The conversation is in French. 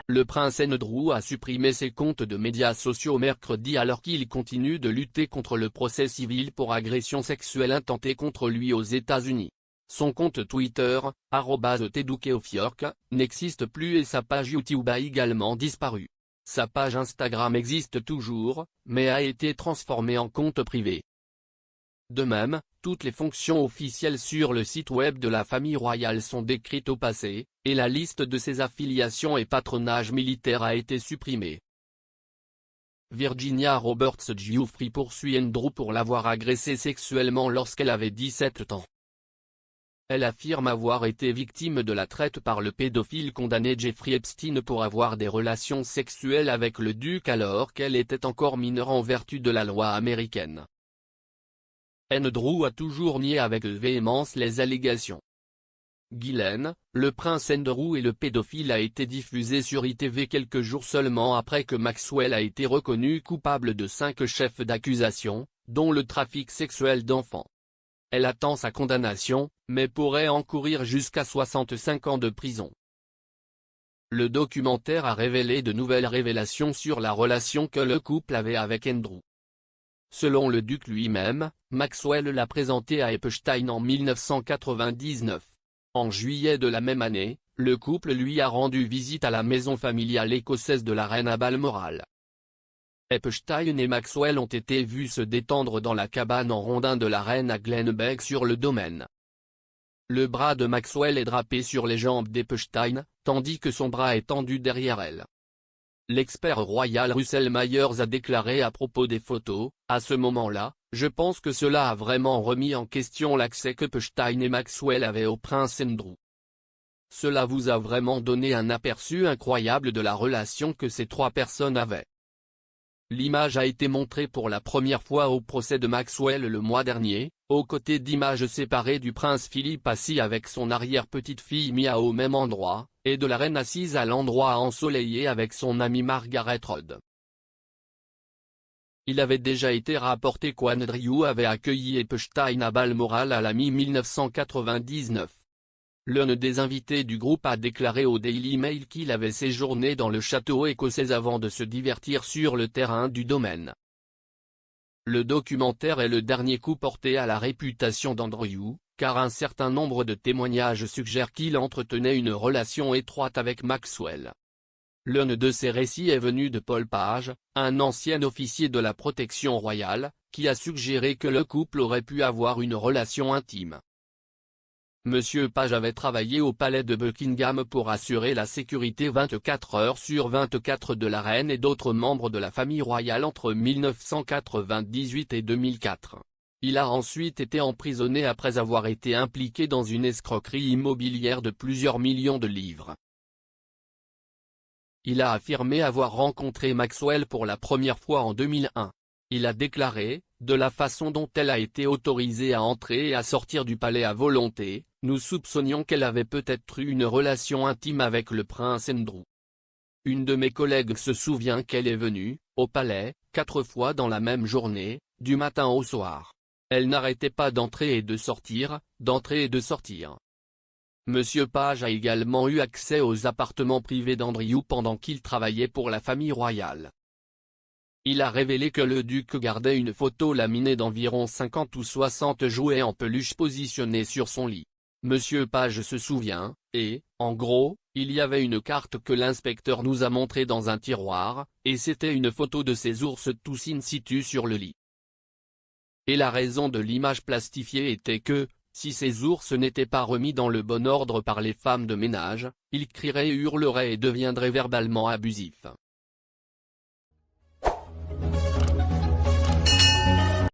Le prince Andrew a supprimé ses comptes de médias sociaux mercredi alors qu'il continue de lutter contre le procès civil pour agression sexuelle intentée contre lui aux États-Unis. Son compte Twitter, @tedoukeofiork, n'existe plus et sa page YouTube a également disparu. Sa page Instagram existe toujours, mais a été transformée en compte privé. De même, toutes les fonctions officielles sur le site web de la famille royale sont décrites au passé, et la liste de ses affiliations et patronages militaires a été supprimée. Virginia Roberts Giuffre poursuit Andrew pour l'avoir agressée sexuellement lorsqu'elle avait 17 ans. Elle affirme avoir été victime de la traite par le pédophile condamné Jeffrey Epstein pour avoir des relations sexuelles avec le duc alors qu'elle était encore mineure en vertu de la loi américaine. Andrew a toujours nié avec véhémence les allégations. Ghislaine, le prince Andrew et le pédophile a été diffusé sur ITV quelques jours seulement après que Maxwell a été reconnu coupable de 5 chefs d'accusation, dont le trafic sexuel d'enfants. Elle attend sa condamnation, mais pourrait encourir jusqu'à 65 ans de prison. Le documentaire a révélé de nouvelles révélations sur la relation que le couple avait avec Andrew. Selon le duc lui-même, Maxwell l'a présenté à Epstein en 1999. En juillet de la même année, le couple lui a rendu visite à la maison familiale écossaise de la reine à Balmoral. Epstein et Maxwell ont été vus se détendre dans la cabane en rondin de la reine à Glenbeigh sur le domaine. Le bras de Maxwell est drapé sur les jambes d'Epstein, tandis que son bras est tendu derrière elle. L'expert royal Russell Myers a déclaré à propos des photos, « À ce moment-là, je pense que cela a vraiment remis en question l'accès qu'Epstein et Maxwell avaient au prince Andrew. Cela vous a vraiment donné un aperçu incroyable de la relation que ces trois personnes avaient. » L'image a été montrée pour la première fois au procès de Maxwell le mois dernier, aux côtés d'images séparées du prince Philippe assis avec son arrière-petite-fille Mia au même endroit, et de la reine assise à l'endroit ensoleillé avec son amie Margaret Road. Il avait déjà été rapporté qu'Andrew avait accueilli Epstein à Balmoral à la mi-1999. L'un des invités du groupe a déclaré au Daily Mail qu'il avait séjourné dans le château écossais avant de se divertir sur le terrain du domaine. Le documentaire est le dernier coup porté à la réputation d'Andrew, car un certain nombre de témoignages suggèrent qu'il entretenait une relation étroite avec Maxwell. L'un de ces récits est venu de Paul Page, un ancien officier de la protection royale, qui a suggéré que le couple aurait pu avoir une relation intime. Monsieur Page avait travaillé au palais de Buckingham pour assurer la sécurité 24 heures sur 24 de la reine et d'autres membres de la famille royale entre 1998 et 2004. Il a ensuite été emprisonné après avoir été impliqué dans une escroquerie immobilière de plusieurs millions de livres. Il a affirmé avoir rencontré Maxwell pour la première fois en 2001. Il a déclaré, de la façon dont elle a été autorisée à entrer et à sortir du palais à volonté, nous soupçonnions qu'elle avait peut-être eu une relation intime avec le prince Andrew. Une de mes collègues se souvient qu'elle est venue, au palais, 4 fois dans la même journée, du matin au soir. Elle n'arrêtait pas d'entrer et de sortir, d'entrer et de sortir. Monsieur Page a également eu accès aux appartements privés d'Andrew pendant qu'il travaillait pour la famille royale. Il a révélé que le duc gardait une photo laminée d'environ 50 ou 60 jouets en peluche positionnés sur son lit. Monsieur Page se souvient, et, en gros, il y avait une carte que l'inspecteur nous a montrée dans un tiroir, et c'était une photo de ces ours tous in situ sur le lit. Et la raison de l'image plastifiée était que, si ces ours n'étaient pas remis dans le bon ordre par les femmes de ménage, ils crieraient et hurleraient et deviendraient verbalement abusifs.